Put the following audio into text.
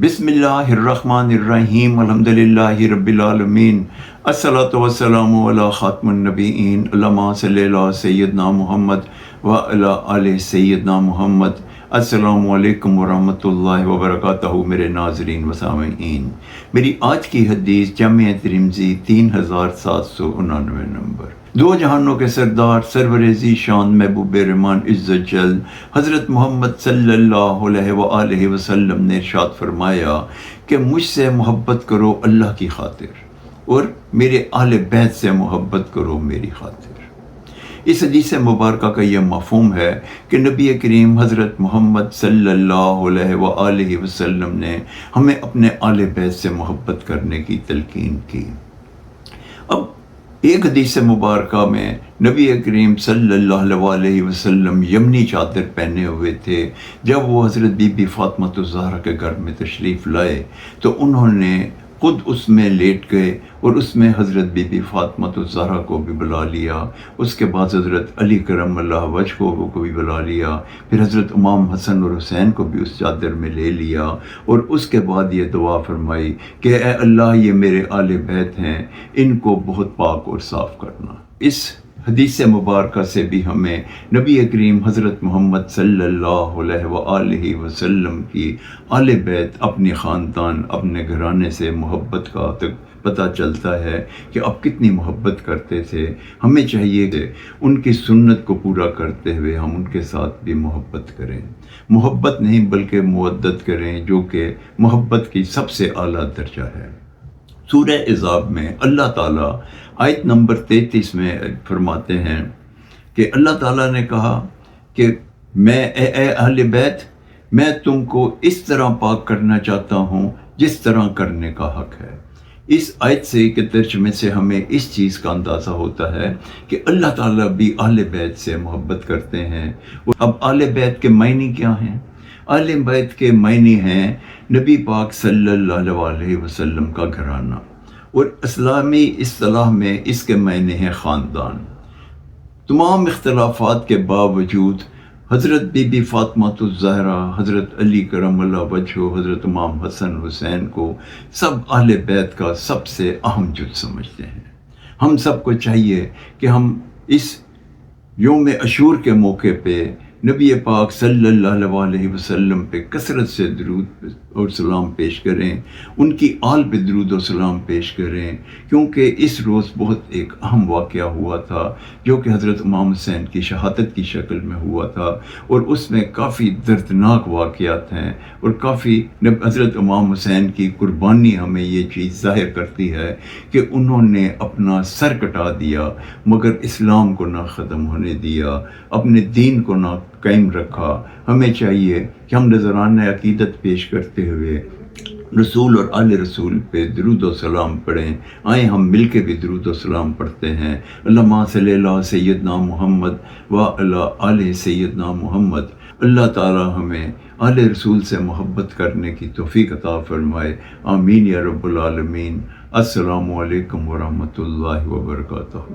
بسم اللہ الرحمن الرحیم الحمدللہ رب العالمین الصلاۃ والسلام علی خاتم النبیین اللہم صلی علی سیدنا محمد وعلی آل سیدنا محمد۔ السلام علیکم ورحمۃ اللہ وبرکاتہ میرے ناظرین و سامعین۔ میری آج کی حدیث جامع ترمذی 3799 نمبر۔ دو جہانوں کے سردار سرور ذی شان محبوب رحمان عزت جل حضرت محمد صلی اللہ علیہ وآلہ وسلم نے ارشاد فرمایا کہ مجھ سے محبت کرو اللہ کی خاطر اور میرے اہل بیت سے محبت کرو میری خاطر۔ اس حدیث مبارکہ کا یہ مفہوم ہے کہ نبی کریم حضرت محمد صلی اللہ علیہ وآلہ وسلم نے ہمیں اپنے اہل بیت سے محبت کرنے کی تلقین کی۔ اب ایک حدیث مبارکہ میں نبی کریم صلی اللہ علیہ وسلم یمنی چادر پہنے ہوئے تھے۔ جب وہ حضرت بی بی فاطمہ الزہرا کے گھر میں تشریف لائے تو انہوں نے خود اس میں لیٹ گئے اور اس میں حضرت بی بی فاطمہ الزہرا کو بھی بلا لیا۔ اس کے بعد حضرت علی کرم اللہ وجہہ کو بھی بلا لیا، پھر حضرت امام حسن اور حسین کو بھی اس چادر میں لے لیا اور اس کے بعد یہ دعا فرمائی کہ اے اللہ یہ میرے آل بیت ہیں، ان کو بہت پاک اور صاف کرنا۔ اس حدیث مبارکہ سے بھی ہمیں نبی کریم حضرت محمد صلی اللہ علیہ وآلہ وسلم کی آل بیت، اپنے خاندان، اپنے گھرانے سے محبت کا پتہ چلتا ہے کہ آپ کتنی محبت کرتے تھے۔ ہمیں چاہیے کہ ان کی سنت کو پورا کرتے ہوئے ہم ان کے ساتھ بھی محبت کریں، محبت نہیں بلکہ مودت کریں، جو کہ محبت کی سب سے اعلیٰ درجہ ہے۔ سورہ احزاب میں اللہ تعالیٰ آیت نمبر 33 میں فرماتے ہیں کہ اللہ تعالیٰ نے کہا کہ اے اہل بیت، میں تم کو اس طرح پاک کرنا چاہتا ہوں جس طرح کرنے کا حق ہے۔ اس آیت سے کے ترجمے سے ہمیں اس چیز کا اندازہ ہوتا ہے کہ اللہ تعالیٰ بھی اہل بیت سے محبت کرتے ہیں۔ اب اہل بیت کے معنی کیا ہیں؟ اہل بیت کے معنی ہیں نبی پاک صلی اللہ علیہ وسلم کا گھرانہ، اور اسلامی اصطلاح میں اس کے معنی ہیں خاندان۔ تمام اختلافات کے باوجود حضرت بی بی فاطمہ الزہرا، حضرت علی کرم اللہ وجہہ، حضرت امام حسن حسین کو سب اہل بیت کا سب سے اہم جز سمجھتے ہیں۔ ہم سب کو چاہیے کہ ہم اس یوم عاشور کے موقع پہ نبی پاک صلی اللہ علیہ وسلم پہ کثرت سے درود اور سلام پیش کریں، ان کی آل پہ درود و سلام پیش کریں، کیونکہ اس روز بہت ایک اہم واقعہ ہوا تھا جو کہ حضرت امام حسین کی شہادت کی شکل میں ہوا تھا، اور اس میں کافی دردناک واقعات ہیں، اور کافی حضرت امام حسین کی قربانی ہمیں یہ چیز ظاہر کرتی ہے کہ انہوں نے اپنا سر کٹا دیا مگر اسلام کو نہ ختم ہونے دیا، اپنے دین کو نہ قائم رکھا۔ ہمیں چاہیے کہ ہم نذرانہ عقیدت پیش کرتے ہوئے رسول اور آل رسول پہ درود و سلام پڑھیں۔ آئیں ہم مل کے بھی درود و سلام پڑھتے ہیں۔ اللہم صلی علی سیدنا محمد وعلی آل سیدنا محمد۔ اللہ تعالی ہمیں آل رسول سے محبت کرنے کی توفیق عطا فرمائے، آمین یا رب العالمین۔ السلام علیکم ورحمۃ اللہ وبرکاتہ۔